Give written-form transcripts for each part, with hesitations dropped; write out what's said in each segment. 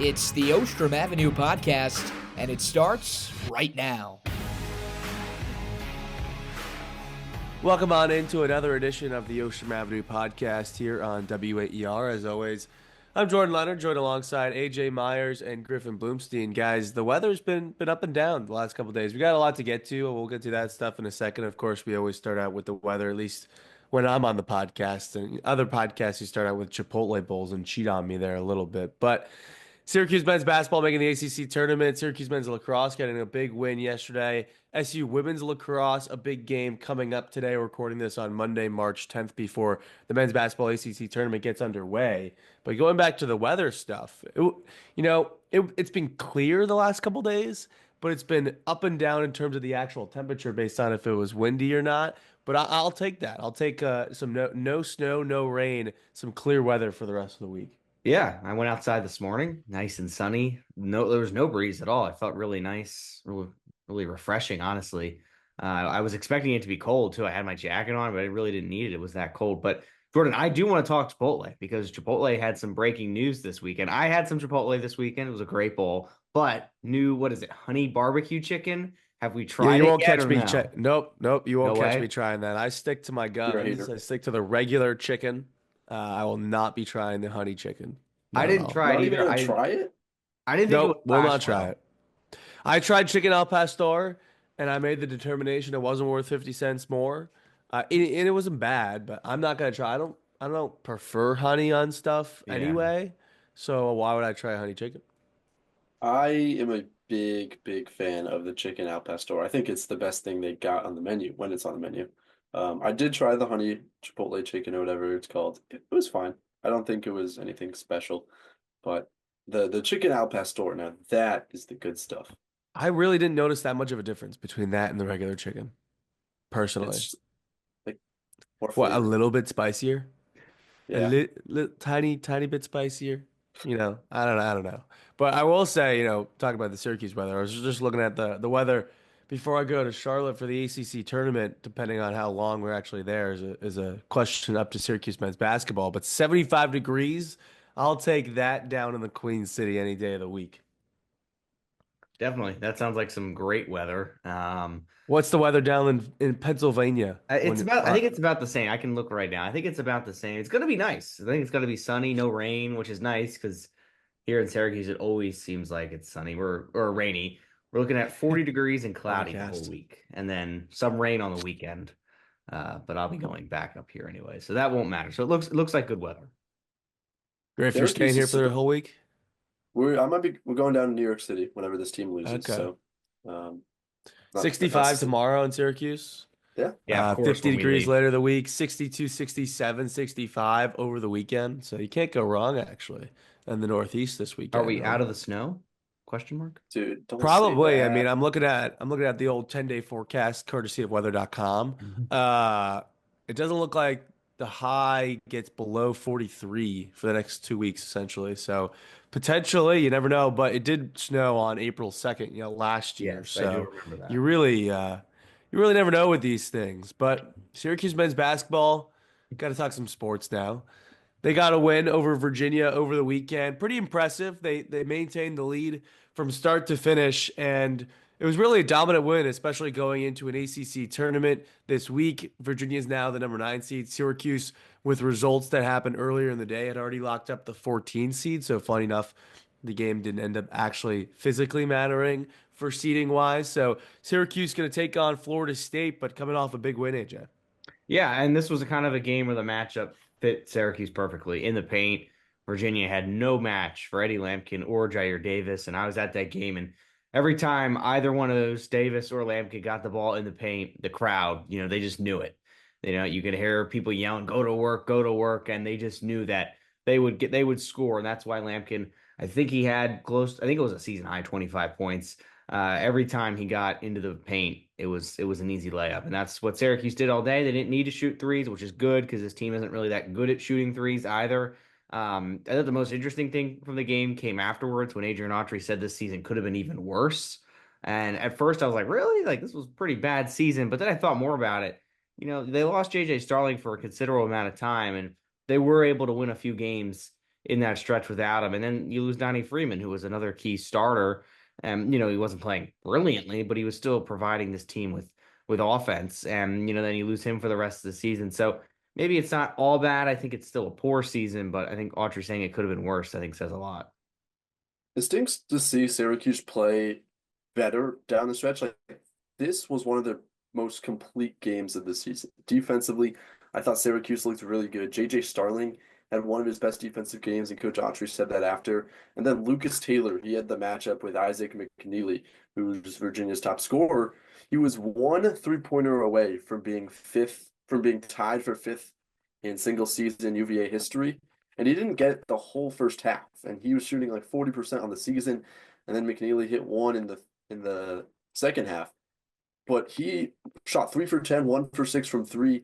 It's the Ostrom Avenue podcast, and it starts right now. Welcome on into another edition of the Ostrom Avenue podcast here on WAER. As always, I'm Jordan Leonard, joined alongside AJ Myers and Griffin Bloomstein. Guys, the weather's been up and down the last couple of days. We got a lot to get to, and we'll get to that stuff in a second. Of course, we always start out with the weather, at least when I'm on the podcast. And other podcasts, you start out with Chipotle bowls and cheat on me there a little bit. But Syracuse men's basketball making the ACC tournament. Syracuse men's lacrosse getting a big win yesterday. SU women's lacrosse, a big game coming up today. We're recording this on Monday, March 10th, before the men's basketball ACC tournament gets underway. But going back to the weather stuff, it's been clear the last couple days, but it's been up and down in terms of the actual temperature based on if it was windy or not. But I'll take that. I'll take some no snow, no rain, some clear weather for the rest of the week. Yeah, I went outside this morning, nice and sunny. No, there was no breeze at all. I felt really nice, really refreshing, honestly. I was expecting it to be cold too. I had my jacket on, but I really didn't need it. It was that cold. But Jordan, I do want to talk Chipotle because Chipotle had some breaking news this weekend. I had some Chipotle this weekend. It was a great bowl, but what is it? Honey barbecue chicken? Have we tried you it won't yet catch or me. no? Nope. You won't No catch way? me trying that. I stick to my guns. I stick to the regular chicken. I will not be trying the honey chicken. I didn't try it either. Try it? I didn't think Nope, it would will last not try well. it. I tried chicken al pastor, and I made the determination it wasn't worth 50 cents more. And it wasn't bad, but I'm not gonna try. I don't prefer honey on stuff Yeah. anyway. So why would I try honey chicken? I am a big fan of the chicken al pastor. I think it's the best thing they got on the menu when it's on the menu. I did try the honey chipotle chicken or whatever it's called. It was fine. I don't think it was anything special, but the chicken al pastor, now that is the good stuff. I really didn't notice that much of a difference between that and the regular chicken, personally. It's like more What, a flavor. little bit spicier? Yeah. Tiny bit spicier. I don't know. But I will say, talking about the Syracuse weather, I was just looking at the weather before I go to Charlotte for the ACC tournament, depending on how long we're actually there, is a question up to Syracuse men's basketball. But 75 degrees, I'll take that down in the Queen City any day of the week. Definitely. That sounds like some great weather. What's the weather down in Pennsylvania? I think it's about the same. I can look right now. I think it's about the same. It's going to be nice. I think it's going to be sunny, no rain, which is nice because here in Syracuse, it always seems like it's sunny or rainy. We're looking at 40 degrees and cloudy the whole week, and then some rain on the weekend. But I'll be going back up here anyway, so that won't matter. So it looks like good weather. Griff, you're staying here for the whole week? We're going down to New York City whenever this team loses. Okay. So 65 tomorrow in Syracuse. Yeah. 50 degrees later in the week, 62, 67, 65 over the weekend. So you can't go wrong, actually, in the Northeast this weekend. Are we out of the snow? Question mark? Dude, don't Probably. say I that. mean, I'm looking at the old 10-day forecast courtesy of weather.com. It doesn't look like the high gets below 43 for the next 2 weeks, essentially. So potentially, you never know, but it did snow on April 2nd, last year. Yes, so I do remember that. you really never know with these things. But Syracuse men's basketball, got to talk some sports now. They got a win over Virginia over the weekend. Pretty impressive. They maintained the lead from start to finish, and it was really a dominant win, especially going into an ACC tournament this week. Virginia is now the number 9 seed. Syracuse, with results that happened earlier in the day, had already locked up the 14 seed. So funny enough, the game didn't end up actually physically mattering for seeding-wise. So Syracuse going to take on Florida State, but coming off a big win, AJ. Yeah, and this was a kind of a game where the matchup fit Syracuse perfectly. In the paint, Virginia had no match for Eddie Lampkin or Jair Davis, and I was at that game, and every time either one of those, Davis or Lampkin, got the ball in the paint, the crowd, they just knew it. You could hear people yelling, go to work, and they just knew that they would score, and that's why Lampkin, I think it was a season high 25 points. Every time he got into the paint, it was an easy layup, and that's what Syracuse did all day. They didn't need to shoot threes, which is good because this team isn't really that good at shooting threes either. I thought the most interesting thing from the game came afterwards when Adrian Autry said this season could have been even worse. And at first I was like, really? Like, this was a pretty bad season. But then I thought more about it. They lost J.J. Starling for a considerable amount of time, and they were able to win a few games in that stretch without him. And then you lose Donnie Freeman, who was another key starter. And, he wasn't playing brilliantly, but he was still providing this team with offense. And, then you lose him for the rest of the season. So maybe it's not all bad. I think it's still a poor season, but I think Autry saying it could have been worse, I think says a lot. It stinks to see Syracuse play better down the stretch. Like this was one of the most complete games of the season. Defensively, I thought Syracuse looked really good. JJ Starling had one of his best defensive games, and Coach Autry said that after. And then Lucas Taylor, he had the matchup with Isaac McNeely, who was Virginia's top scorer. He was one three-pointer away from being tied for fifth in single season UVA history. And he didn't get the whole first half, and he was shooting like 40% on the season. And then McNeely hit one in the second half, but he shot 3 for 10, 1 for 6 from three.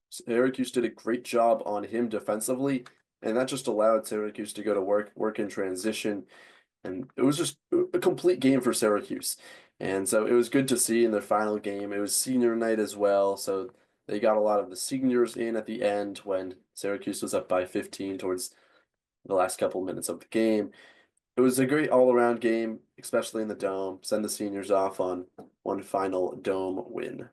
Syracuse did a great job on him defensively, and that just allowed Syracuse to go to work in transition. And it was just a complete game for Syracuse. And so it was good to see in their final game. It was senior night as well, so they got a lot of the seniors in at the end when Syracuse was up by 15 towards the last couple minutes of the game. It was a great all-around game, especially in the Dome. Send the seniors off on one final Dome win.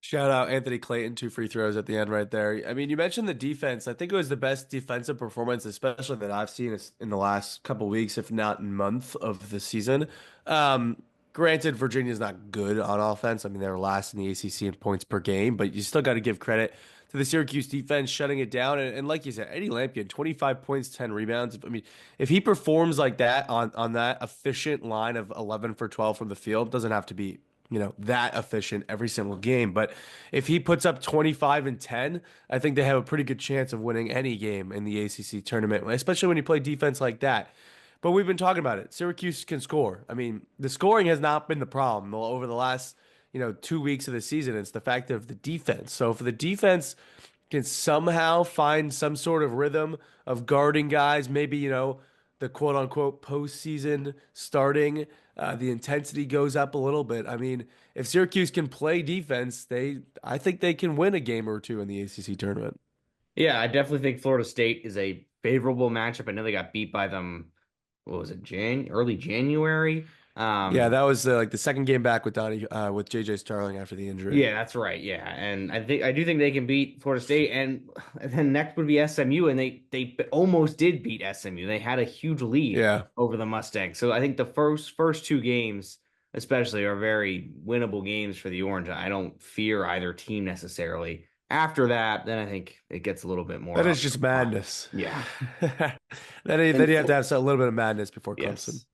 Shout out Anthony Clayton, 2 free throws at the end right there. I mean, you mentioned the defense. I think it was the best defensive performance, especially that I've seen in the last couple weeks, if not month of the season. Granted, Virginia's not good on offense. I mean, they were last in the ACC in points per game, but you still got to give credit to the Syracuse defense shutting it down. And like you said, Eddie Lampion, 25 points, 10 rebounds. I mean, if he performs like that on that efficient line of 11 for 12 from the field, doesn't have to be that efficient every single game. But if he puts up 25 and 10, I think they have a pretty good chance of winning any game in the ACC tournament, especially when you play defense like that. But we've been talking about it. Syracuse can score. I mean, the scoring has not been the problem over the last, 2 weeks of the season. It's the fact of the defense. So if the defense can somehow find some sort of rhythm of guarding guys, maybe, the quote unquote postseason starting, the intensity goes up a little bit. I mean, if Syracuse can play defense, I think they can win a game or two in the ACC tournament. Yeah, I definitely think Florida State is a favorable matchup. I know they got beat by them, what was it, early January? Yeah, that was like the second game back with with JJ Starling after the injury. Yeah, that's right. Yeah, and I do think they can beat Florida State, and then next would be SMU, and they almost did beat SMU. They had a huge lead Yeah. over the Mustangs. So I think the first two games, especially, are very winnable games for the Orange. I don't fear either team necessarily. After that, then I think it gets a little bit more. That is just madness. Yeah. Then you have to have a little bit of madness before Clemson. Yes.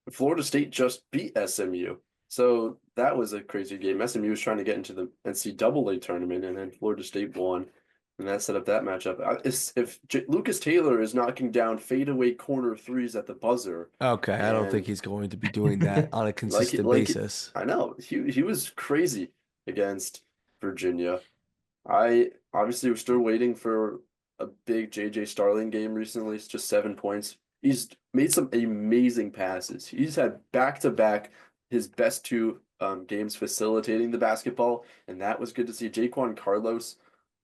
Florida State just beat SMU. So that was a crazy game. SMU was trying to get into the NCAA tournament, and then Florida State won, and that set up that matchup. If Lucas Taylor is knocking down fadeaway corner threes at the buzzer. Okay, I don't think he's going to be doing that on a consistent basis. I know. He was crazy against Virginia. I obviously was still waiting for a big JJ Starling game recently. It's just 7 points. He's made some amazing passes. He's had back-to-back his best two games facilitating the basketball, and that was good to see. Jaquan Carlos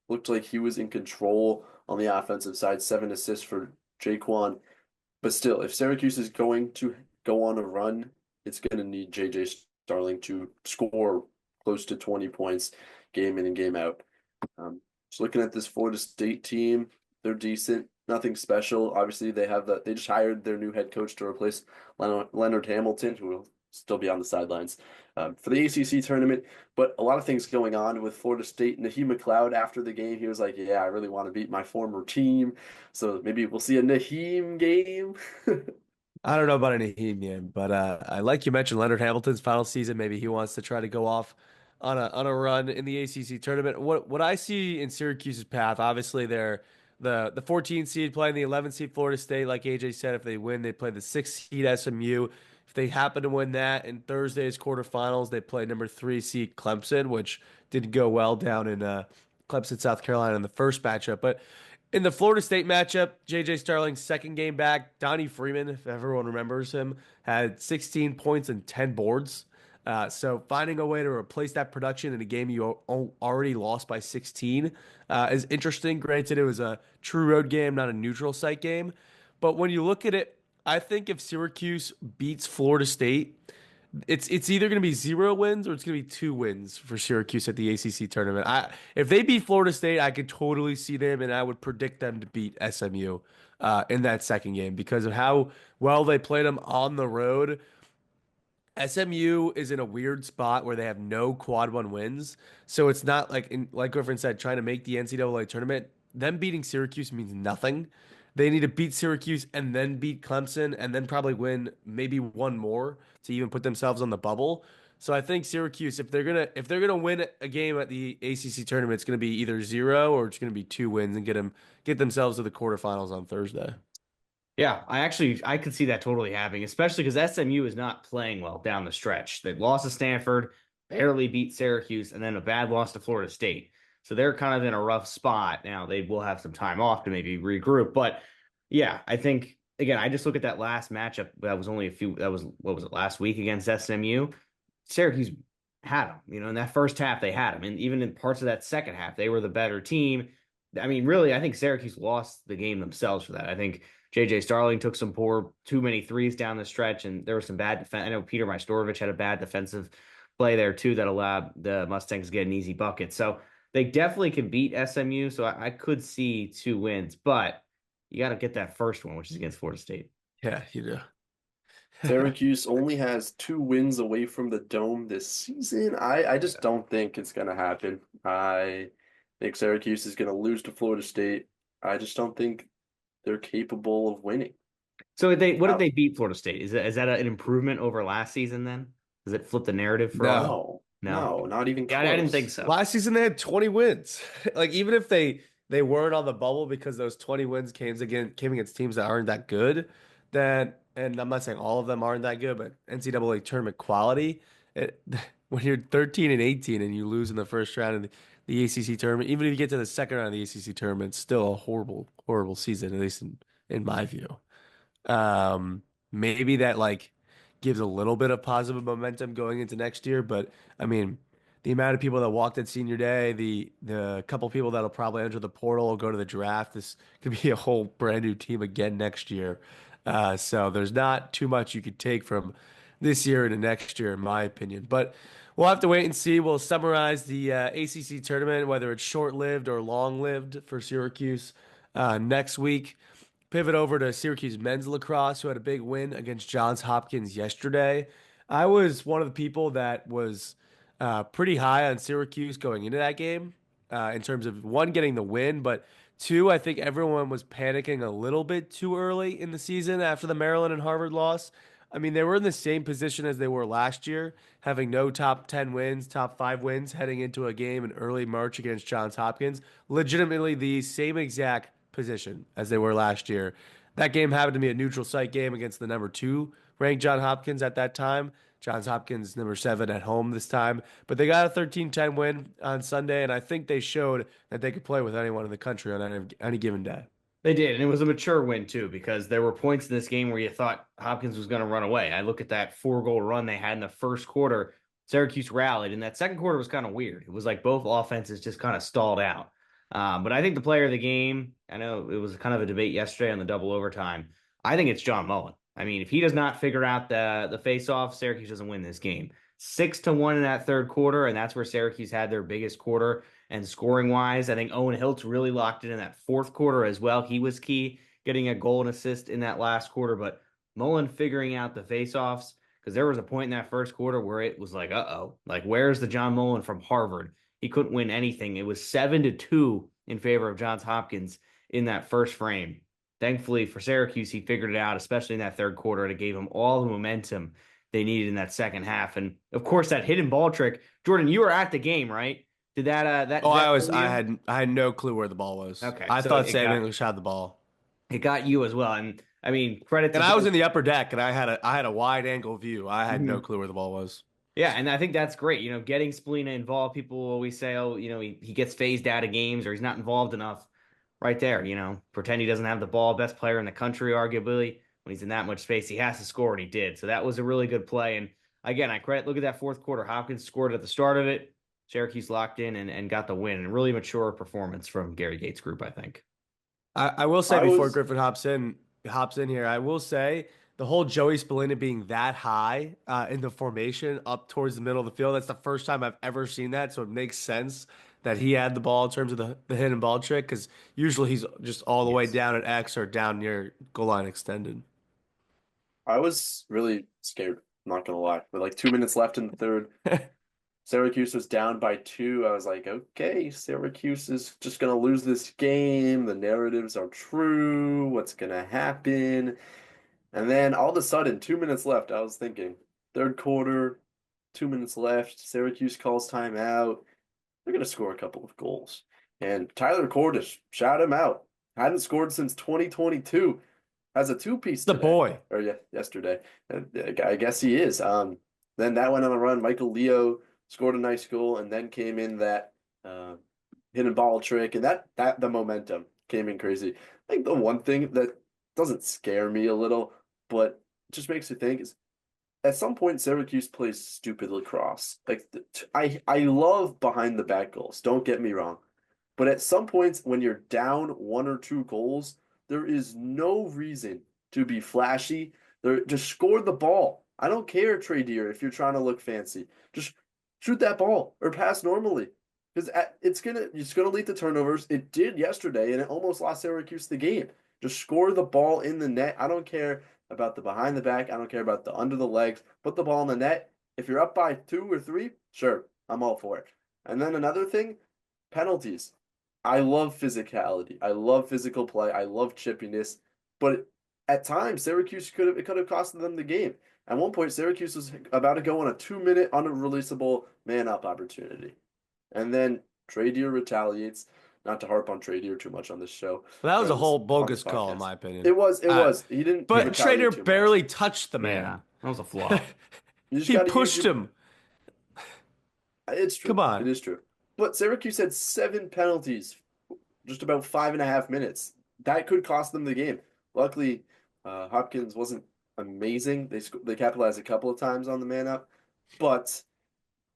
looked like he was in control on the offensive side, 7 assists for Jaquan. But still, if Syracuse is going to go on a run, it's going to need JJ Starling to score close to 20 points game in and game out. Just looking at this Florida State team, they're decent. Nothing special. Obviously, they just hired their new head coach to replace Leonard Hamilton, who will still be on the sidelines for the ACC tournament. But a lot of things going on with Florida State. Naheem McLeod after the game, he was like, "Yeah, I really want to beat my former team." So maybe we'll see a Naheem game. I don't know about a Naheem game, but I like you mentioned Leonard Hamilton's final season. Maybe he wants to try to go off on a run in the ACC tournament. What I see in Syracuse's path, obviously they're the 14 seed playing the 11 seed Florida State. Like AJ said, if they win, they play the 6 seed SMU. If they happen to win that in Thursday's quarterfinals, they play number 3 seed Clemson, which didn't go well down in Clemson, South Carolina in the first matchup. But in the Florida State matchup, JJ Starling's second game back, Donnie Freeman, if everyone remembers him, had 16 points and 10 boards. So finding a way to replace that production in a game you already lost by 16 is interesting. Granted, it was a true road game, not a neutral site game. But when you look at it, I think if Syracuse beats Florida State, it's either going to be 0 wins or it's going to be 2 wins for Syracuse at the ACC tournament. If they beat Florida State, I could totally see them, and I would predict them to beat SMU in that second game because of how well they played them on the road. SMU is in a weird spot where they have no quad one wins, so it's not like Griffin said, trying to make the NCAA tournament. Them beating Syracuse means nothing. They need to beat Syracuse and then beat Clemson and then probably win maybe one more to even put themselves on the bubble. So I think Syracuse, if they're gonna win a game at the ACC tournament, it's gonna be either 0 or it's gonna be 2 wins and get themselves to the quarterfinals on Thursday. Yeah, I could see that totally happening, especially because SMU is not playing well down the stretch. They lost to Stanford, barely beat Syracuse, and then a bad loss to Florida State. So they're kind of in a rough spot. Now they will have some time off to maybe regroup. But yeah, I think again, I just look at that last matchup that was only what was it, last week against SMU? Syracuse had them, in that first half they had them. And even in parts of that second half, they were the better team. I mean, really, I think Syracuse lost the game themselves for that. I think JJ Starling took some too many threes down the stretch, and there was some bad defense. I know Peter Majstorovic had a bad defensive play there too that allowed the Mustangs to get an easy bucket. So they definitely can beat SMU. So I could see 2 wins, but you got to get that first one, which is against Florida State. Yeah, you do. Syracuse only has 2 wins away from the Dome this season. I just don't think it's going to happen. I think Syracuse is going to lose to Florida State. I just don't think they're capable of winning. So what did they beat Florida State? Is that an improvement over last season then? Does it flip the narrative for us? No, not even close. I didn't think so. Last season they had 20 wins. Like even if they weren't on the bubble because those 20 wins came against teams that aren't that good, then and I'm not saying all of them aren't that good, but NCAA tournament quality, when you're 13 and 18 and you lose in the first round of the ACC tournament, even if you get to the second round of the ACC tournament, it's still a horrible, horrible season, at least in my view. Maybe that gives a little bit of positive momentum going into next year, but I mean, the amount of people that walked at senior day, the couple people that'll probably enter the portal or go to the draft, this could be a whole brand new team again next year. So there's not too much you could take from this year into next year, in my opinion. But we'll have to wait and see. We'll summarize the ACC tournament, whether it's short-lived or long-lived for Syracuse next week. Pivot over to Syracuse men's lacrosse, who had a big win against Johns Hopkins yesterday. I was one of the people that was pretty high on Syracuse going into that game in terms of, one, getting the win, but two, I think everyone was panicking a little bit too early in the season after the Maryland and Harvard loss. I mean, they were in the same position as they were last year, having no top 10 wins, top 5 wins heading into a game in early March against Johns Hopkins. Legitimately the same exact position as they were last year. That game happened to be a neutral site game against the number 2 ranked Johns Hopkins at that time. Johns Hopkins number 7 at home this time, but they got a 13-10 win on Sunday, and I think they showed that they could play with anyone in the country on any given day. They did, and it was a mature win too, because there were points in this game where you thought Hopkins was going to run away. I look at that 4-goal run they had in the first quarter. Syracuse rallied, and that second quarter was kind of weird. It was like both offenses just kind of stalled out. But I think the player of the game, I know it was kind of a debate yesterday on the double overtime. I think it's John Mullen. I mean, if he does not figure out the face-off, Syracuse doesn't win this game. 6-1 in that third quarter, and that's where Syracuse had their biggest quarter. And scoring-wise, I think Owen Hiltz really locked it in that fourth quarter as well. He was key, getting a goal and assist in that last quarter. But Mullen figuring out the face-offs, because there was a point in that first quarter where it was like, uh-oh, like where's the John Mullen from Harvard? He couldn't win anything. It was 7-2 in favor of Johns Hopkins in that first frame. Thankfully for Syracuse, he figured it out, especially in that third quarter, and it gave him all the momentum they needed in that second half. And of course, that hidden ball trick. Jordan, you were at the game, right? Did that? Oh, I had no clue where the ball was. Okay, I thought Sam English had the ball. It got you as well, and I mean, credit to. And I was in the upper deck, and I had a wide angle view. I had no clue where the ball was. Yeah, and I think that's great. Getting Spallina involved. People always say, oh, he gets phased out of games or he's not involved enough. Right there, pretend he doesn't have the ball. Best player in the country, arguably. When he's in that much space, he has to score, and he did. So that was a really good play. And again, look at that fourth quarter. Hopkins scored at the start of it. Syracuse locked in and got the win. And really mature performance from Gary Gates' group, I think. I will say I before was Griffin hops in here, I will say the whole Joey Spallina being that high in the formation up towards the middle of the field, that's the first time I've ever seen that. So it makes sense that he had the ball in terms of the hidden ball trick, because usually he's just all the way Yes. down at X or down near goal line extended. I was really scared, not gonna lie. With like 2 minutes left in the third, Syracuse was down by two. I was like, okay, Syracuse is just gonna lose this game. The narratives are true. What's gonna happen? And then all of a sudden, 2 minutes left, I was thinking, third quarter, 2 minutes left, Syracuse calls timeout. They're gonna score a couple of goals. And Tyler Cordish, shout him out. Hadn't scored since 2022. Has a two-piece The today boy. or yesterday. I guess he is. Then that went on a run. Michael Leo scored a nice goal, and then came in that uh, hidden ball trick, and that the momentum came in crazy. I think the one thing that doesn't scare me a little, but just makes you think is at some point Syracuse plays stupid lacrosse. Like I love behind the back goals. Don't get me wrong, but at some points when you're down one or two goals, there is no reason to be flashy. There, just score the ball. I don't care, Trey Deer, if you're trying to look fancy. Just shoot that ball or pass normally. Because it's gonna lead to turnovers. It did yesterday, and it almost lost Syracuse the game. Just score the ball in the net. I don't care about the behind the back. I don't care about the under the legs. Put the ball in the net. If you're up by 2 or 3, sure, I'm all for it. And then another thing, penalties. I love physicality. I love physical play. I love chippiness. But at times, Syracuse could have costed them the game. At one point, Syracuse was about to go on a 2-minute unreleasable man up opportunity. And then Trey Deer retaliates. Not to harp on Trey Deer too much on this show Well, that was or a this whole on this bogus call, in podcast. my opinion. It was. He didn't But retaliate Trader too much. barely touched the Yeah, man. that was a flaw. You just He got to use pushed your. him. It's true. Come on. It is true. But Syracuse had 7 penalties, just about 5.5 minutes. That could cost them the game. Luckily, Hopkins wasn't amazing. They capitalized a couple of times on the man up, but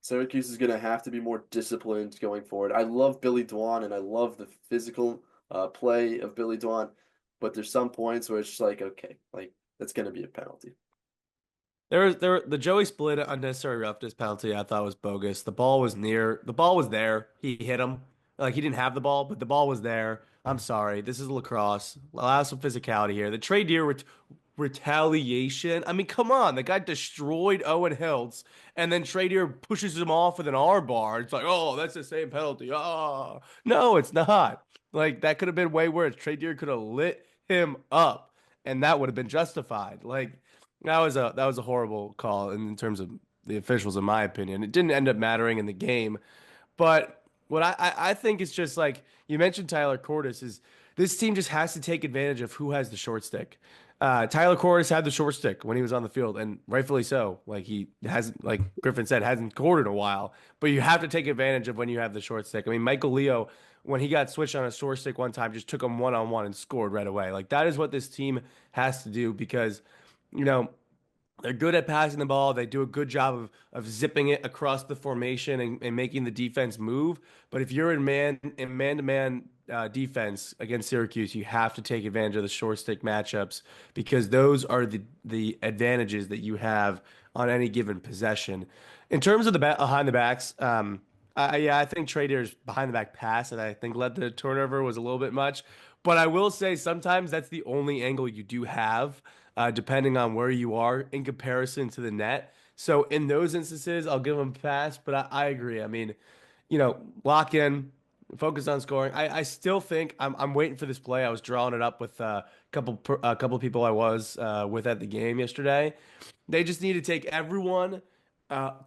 Syracuse is going to have to be more disciplined going forward. I love Billy Dwan and I love the physical play of Billy Dwan, but there's some points where it's just like, okay, like that's going to be a penalty. The Joey Spallina unnecessary roughness penalty I thought was bogus. The ball was there. He hit him. Like he didn't have the ball, but the ball was there. I'm sorry. This is lacrosse. Allow some physicality here. The Trey Deer retaliation. I mean, come on. The guy destroyed Owen Hiltz, and then Trey Deer pushes him off with an R bar. It's like, oh, that's the same penalty. Oh, no, it's not. Like that could have been way worse. Trey Deer could have lit him up, and that would have been justified. Like that was a horrible call in terms of the officials, in my opinion. It didn't end up mattering in the game, but what I think is just like you mentioned, Tyler Cordes is this team just has to take advantage of who has the short stick. Tyler Cordes had the short stick when he was on the field, and rightfully so. Like he hasn't, like Griffin said, hasn't scored in a while. But you have to take advantage of when you have the short stick. I mean, Michael Leo, when he got switched on a short stick one time, just took him one on one and scored right away. Like that is what this team has to do because, you know, they're good at passing the ball. They do a good job of zipping it across the formation and making the defense move. But if you're in man-to-man defense against Syracuse, you have to take advantage of the short stick matchups because those are the advantages that you have on any given possession. In terms of the behind the backs, I think Trey Deer's behind the back pass that I think led to the turnover was a little bit much. But I will say sometimes that's the only angle you do have depending on where you are in comparison to the net. So in those instances, I'll give them a pass, but I agree. I mean, lock in, focus on scoring. I still think I'm waiting for this play. I was drawing it up with a couple people I was with at the game yesterday. They just need to take everyone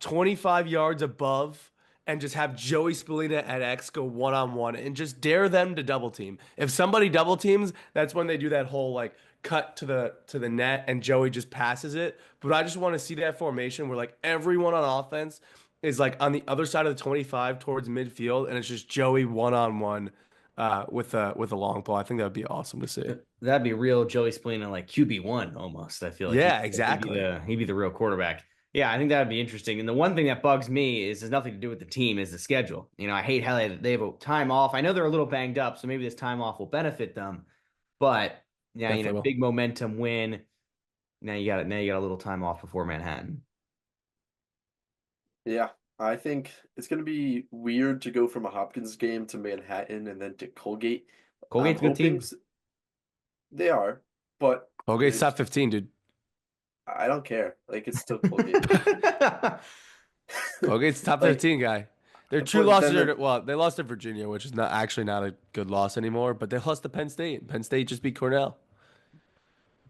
25 yards above and just have Joey Spallina at X go one-on-one and just dare them to double team. If somebody double teams, that's when they do that whole like cut to the net and Joey just passes it. But I just want to see that formation where like everyone on offense is like on the other side of the 25 towards midfield and it's just Joey one-on-one with a long ball. I think that would be awesome to see. That'd be real Joey Spallina like QB1 almost. I feel like Yeah, exactly. he'd be the real quarterback. Yeah, I think that would be interesting. And the one thing that bugs me is has nothing to do with the team is the schedule. I hate how they have a time off. I know they're a little banged up, so maybe this time off will benefit them. But yeah, Definitely will. big momentum win. Now you got a little time off before Manhattan. Yeah, I think it's going to be weird to go from a Hopkins game to Manhattan and then to Colgate. I'm Colgate's a good hoping team. they are, but Colgate's top 15, dude. I don't care. Like it's still Colgate. Colgate's top Like, 15 guy. Their two but losses then are well, they lost to Virginia, which is not a good loss anymore, but they lost to Penn State. Penn State just beat Cornell.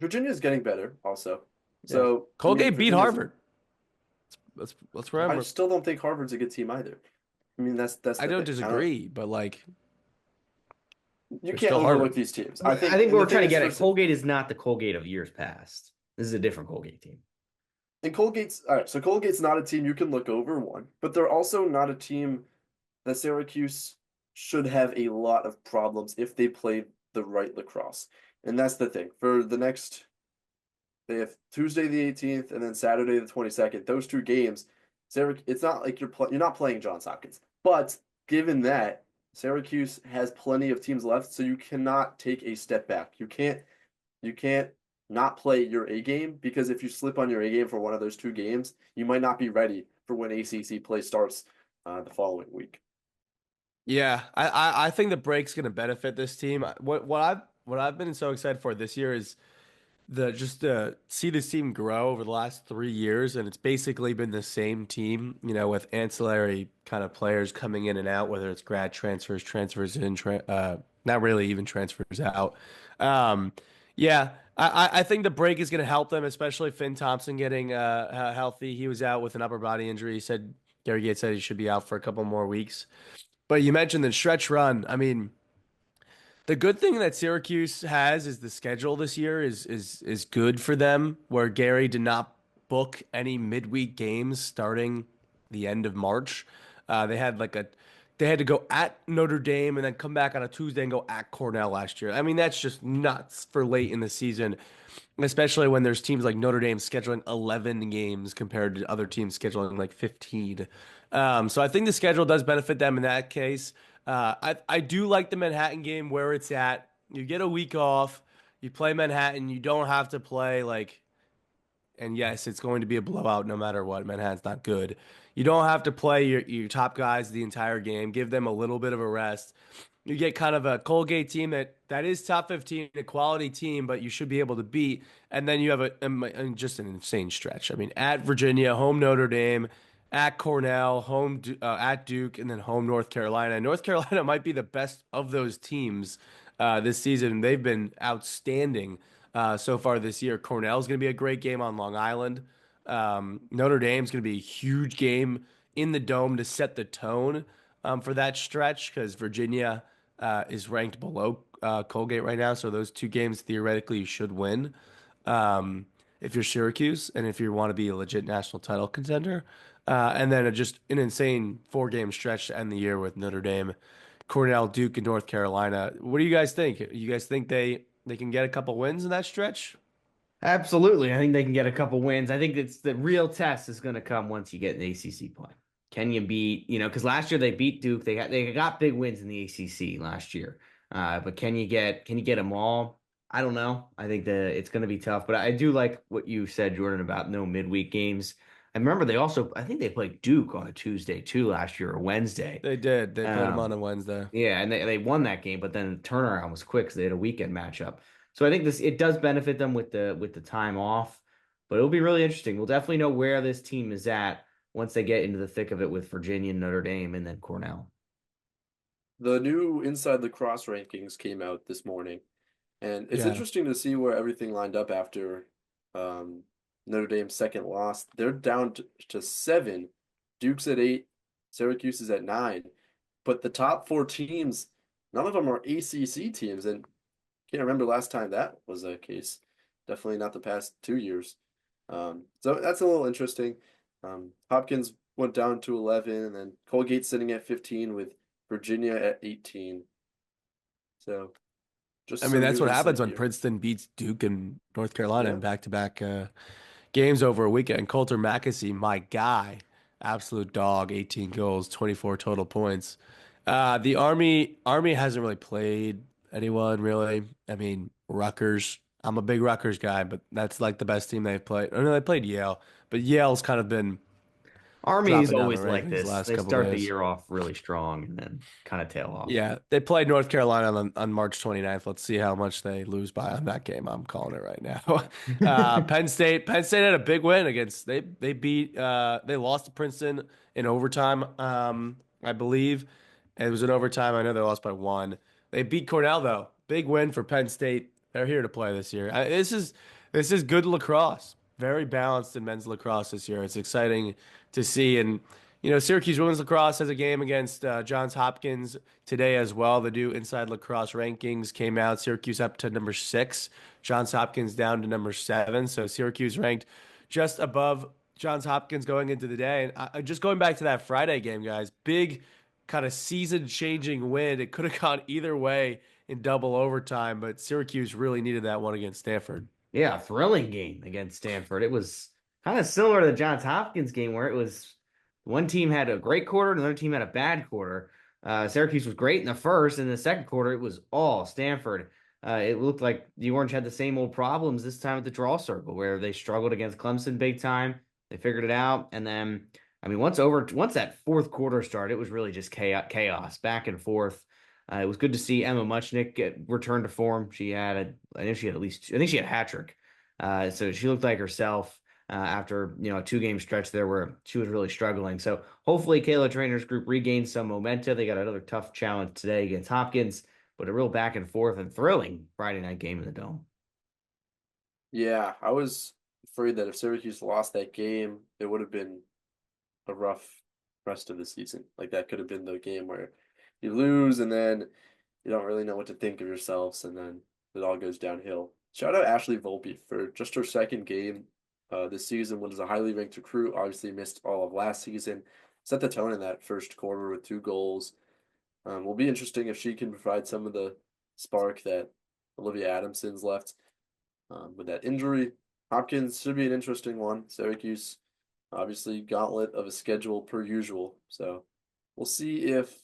Virginia's getting better also. Yeah. So I mean, Colgate beat Virginia's. Harvard. Let's I remember. still don't think Harvard's a good team either. I mean, that's I the don't thing. I don't. disagree, but like You they're can't still overlook Harvard. these teams. I I think, think and what the we're thing trying to is, get at Colgate is not the Colgate of years past. This is a different Colgate team. and Colgate's all right. So Colgate's not a team you can look over one, but they're also not a team that Syracuse should have a lot of problems if they play the right lacrosse. And that's the thing. For the next, they have Tuesday the 18th and then Saturday the 22nd. Those two games, Syracuse, it's not like you're not playing Johns Hopkins. But given that Syracuse has plenty of teams left, so you cannot take a step back. You can't not play your A game because if you slip on your A game for one of those two games, you might not be ready for when ACC play starts the following week. Yeah, I think the break's gonna benefit this team. What I've been so excited for this year is the just to see this team grow over the last 3 years, and it's basically been the same team, with ancillary kind of players coming in and out, whether it's grad transfers, transfers in, not really even transfers out. Um, yeah, I think the break is going to help them, especially Finn Thompson getting healthy. He was out with an upper body injury. He said Gary Gates said he should be out for a couple more weeks. But you mentioned the stretch run. I mean. The good thing that Syracuse has is the schedule this year is good for them, where Gary did not book any midweek games starting the end of March. They had they had to go at Notre Dame and then come back on a Tuesday and go at Cornell last year. I mean, that's just nuts for late in the season, especially when there's teams like Notre Dame scheduling 11 games compared to other teams scheduling like 15. So I think the schedule does benefit them in that case. I do like the Manhattan game where it's at. You get a week off. You play Manhattan. You don't have to play and yes, it's going to be a blowout no matter what. Manhattan's not good. You don't have to play your top guys the entire game. Give them a little bit of a rest. You get kind of a Colgate team that is top 15, a quality team, but you should be able to beat. And then you have just an insane stretch. I mean, at Virginia, home Notre Dame, at Cornell, at Duke, and then home North Carolina. North Carolina might be the best of those teams this season. They've been outstanding so far this year. Cornell's going to be a great game on Long Island. Notre Dame's going to be a huge game in the Dome to set the tone for that stretch because Virginia is ranked below Colgate right now. So those two games theoretically you should win if you're Syracuse and if you want to be a legit national title contender. And then just an insane 4-game stretch to end the year with Notre Dame, Cornell, Duke, and North Carolina. What do you guys think? You guys think they can get a couple wins in that stretch? Absolutely. I think they can get a couple wins. I think it's the real test is going to come once you get an ACC play. Can you beat, because last year they beat Duke. They got big wins in the ACC last year. But can you get them all? I don't know. I think that it's going to be tough, but I do like what you said, Jordan, about no midweek games. I remember I think they played Duke on a Tuesday too last year or Wednesday. They did. They played them on Um, a Wednesday. yeah, and they won that game, but then the turnaround was quick because they had a weekend matchup. So I think it does benefit them with the time off, but it'll be really interesting. We'll definitely know where this team is at once they get into the thick of it with Virginia, Notre Dame, and then Cornell. The new Inside Lacrosse rankings came out this morning, and it's Yeah. interesting to see where everything lined up after um, Notre Dame's second loss. They're down to 7. Duke's at 8. Syracuse is at 9. But the top 4 teams, none of them are ACC teams, and can't remember last time that was the case. Definitely not the past 2 years. So that's a little interesting. Hopkins went down to 11, and then Colgate sitting at 15 with Virginia at 18. So just I mean, some that's new what happens insight when here. Princeton beats Duke and North Carolina in Yeah. back-to-back games over a weekend. Coulter McAsee, my guy, absolute dog, 18 goals, 24 total points. The Army hasn't really played anyone really. I mean, Rutgers. I'm a big Rutgers guy, but that's like the best team they've played. Oh, no, they played Yale, but Yale's kind of been Army is dropping down the always like rankings the this. last They couple start the days. year off really strong and then kind of tail off. Yeah, they played North Carolina on March 29th. Let's see how much they lose by on that game. I'm calling it right now. Penn State had a big win against they beat they lost to Princeton in overtime. I believe it was in overtime. I know they lost by one. They beat Cornell though. Big win for Penn State. They're here to play this year. This is good lacrosse. Very balanced in men's lacrosse this year. It's exciting to see. And Syracuse women's lacrosse has a game against Johns Hopkins today as well. The new Inside Lacrosse rankings came out. Syracuse up to number 6, Johns Hopkins down to number 7. So Syracuse ranked just above Johns Hopkins going into the day. And just going back to that Friday game, guys, big kind of season-changing win. It could have gone either way in double overtime, but Syracuse really needed that one against Stanford. Yeah, thrilling game against Stanford. It was kind of similar to the Johns Hopkins game where it was one team had a great quarter and the other team had a bad quarter. Syracuse was great in the first. In the second quarter, it was all Stanford. It looked like the Orange had the same old problems this time at the draw circle where they struggled against Clemson big time. They figured it out. And then, I mean, once that fourth quarter started, it was really just chaos back and forth. It was good to see Emma Muchnick return to form. I think she had a hat trick. So she looked like herself after a 2-game stretch there where she was really struggling. So hopefully Kayla Trainer's group regained some momentum. They got another tough challenge today against Hopkins, but a real back and forth and thrilling Friday night game in the Dome. Yeah, I was afraid that if Syracuse lost that game, it would have been a rough rest of the season. Like that could have been the game where you lose and then you don't really know what to think of yourselves, and then it all goes downhill. Shout out Ashley Volpe for just her second game this season. Was a highly ranked recruit. Obviously missed all of last season. Set the tone in that first quarter with 2 goals. Will be interesting if she can provide some of the spark that Olivia Adamson's left with that injury. Hopkins should be an interesting one. Syracuse, obviously, gauntlet of a schedule per usual. So we'll see if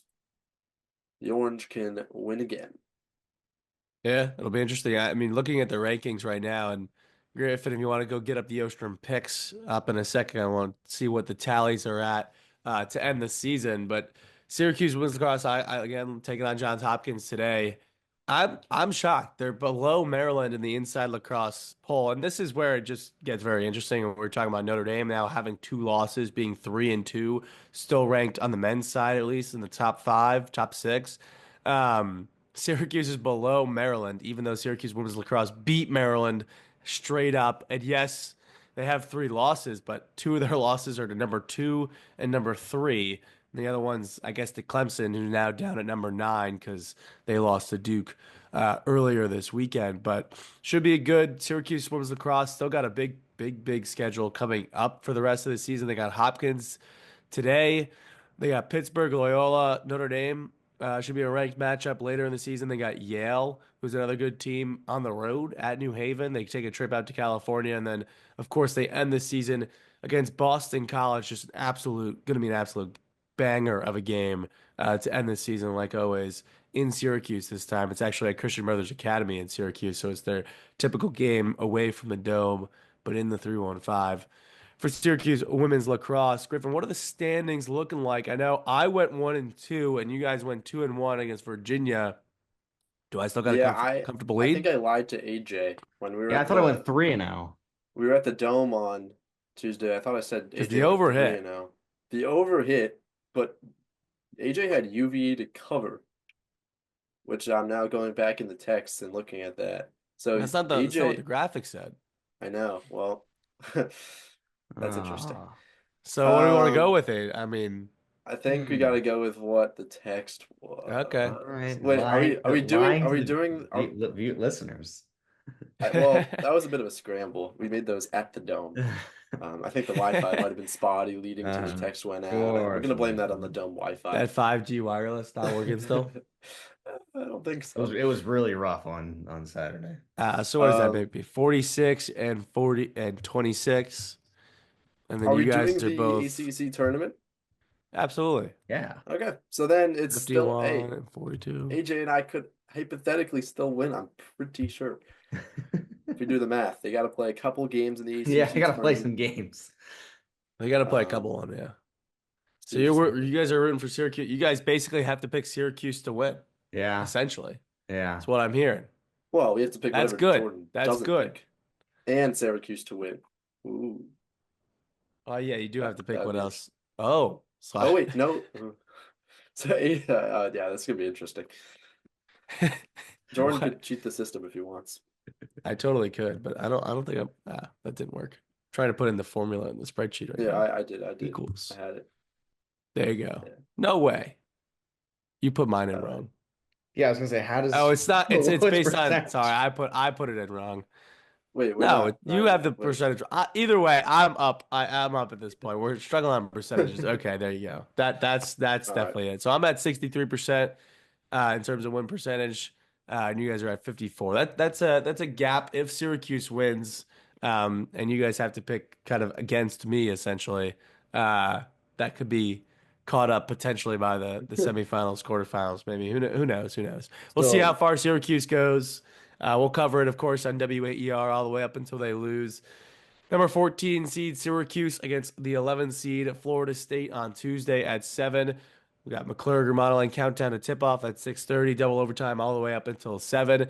the Orange can win again. Yeah, it'll be interesting. I mean, looking at the rankings right now, and Griffin, if you want to go get up the Ostrom picks up in a second, I want to see what the tallies are at to end the season. But Syracuse women's lacrosse, I again taking on Johns Hopkins today. I'm shocked. They're below Maryland in the Inside Lacrosse poll, and this is where it just gets very interesting. We're talking about Notre Dame now having 2 losses, being 3-2, still ranked on the men's side at least in the top 5, top 6. Syracuse is below Maryland, even though Syracuse women's lacrosse beat Maryland straight up. And yes, they have 3 losses, but 2 of their losses are to number 2 and number 3. And the other one's, I guess, to Clemson, who's now down at number 9 because they lost to Duke earlier this weekend. But should be a good Syracuse women's lacrosse. Still got a big schedule coming up for the rest of the season. They got Hopkins today. They got Pittsburgh, Loyola, Notre Dame. Should be a ranked matchup later in the season. They got Yale, who's another good team on the road at New Haven. They take a trip out to California. And then, of course, they end the season against Boston College. Just going to be an absolute banger of a game to end the season, like always, in Syracuse this time. It's actually at Christian Brothers Academy in Syracuse. So it's their typical game away from the Dome, but in the 315. For Syracuse women's lacrosse, Griffin, what are the standings looking like? I know I went 1-2, and you guys went 2-1 against Virginia. Do I still got a comfortable I lead? think I lied to AJ when we were. Yeah, I thought I went 3-0. We were at the Dome on Tuesday. I thought I said AJ the over hit. 3-0. The over hit, but AJ had UVE to cover, which I'm now going back in the text and looking at that. So That's not AJ, what the graphic said. I know. Well, that's interesting. So what do we want to go with it? I mean, I think we got to go with what the text was. Okay. All right. Wait, are we doing listeners? Well, that was a bit of a scramble. We made those at the Dome. I think the Wi-Fi might have been spotty leading to the text went out. We're going to blame that on the Dome Wi-Fi. That 5G wireless not working still? I don't think It so. was really rough on Saturday. So what does that make me? 46 and 40 and 26. And then Are you we guys doing are the both ACC tournament? absolutely Yeah. Okay, so then it's still 51 and 42. AJ and I could hypothetically still win. I'm pretty sure. If we do the math, they got to play a couple games in the ACC Yeah, I gotta play tournament. some games. They got to play a couple on, yeah. So you guys are rooting for Syracuse. You guys basically have to pick Syracuse to win, Yeah. essentially. Yeah. That's what I'm hearing. Well, we have to pick That's whatever good. Jordan That's doesn't good. pick. And Syracuse to win. Ooh. Oh, yeah, you do have to pick That'd what be else. Oh, Oh wait, no. So yeah, that's gonna be interesting. Jordan What? could cheat the system if he wants. I totally could, but I don't think that didn't work. I'm trying to put in the formula in the spreadsheet right Yeah, now. I did. Equals. I had it. There you go. Yeah. No way. You put mine in wrong. Yeah, I was gonna say, how does Oh, it's not. It's what's based on. percentage? Sorry, I put it in wrong. Wait, we're No, not. you have the percentage. Either way, I'm up. I'm up at this point. We're struggling on percentages. Okay, there you go. That's definitely it. So I'm at 63% in terms of win percentage, and you guys are at 54. That's a gap. If Syracuse wins, and you guys have to pick kind of against me essentially, that could be caught up potentially by the semifinals, quarterfinals, maybe. Who knows? Who knows? We'll see how far Syracuse goes. We'll cover it, of course, on WAER all the way up until they lose. Number 14 seed Syracuse against the 11 seed Florida State on Tuesday at 7. We got McClurg modeling countdown to tip-off at 6:30, double overtime all the way up until 7.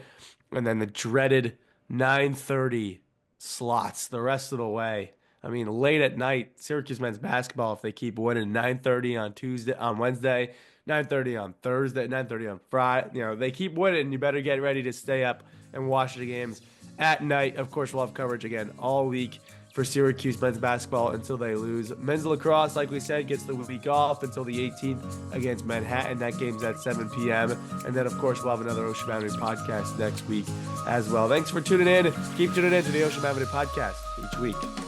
And then the dreaded 9:30 slots the rest of the way. I mean, late at night, Syracuse men's basketball, if they keep winning, 9:30 on Wednesday, 9:30 on Thursday, 9:30 on Friday. You know, they keep winning. You better get ready to stay up and watch the games at night. Of course, we'll have coverage again all week for Syracuse men's basketball until they lose. Men's lacrosse, like we said, gets the week off until the 18th against Manhattan. That game's at 7 p.m. And then, of course, we'll have another Ocean Avenue podcast next week as well. Thanks for tuning in. Keep tuning in to the Ocean Avenue podcast each week.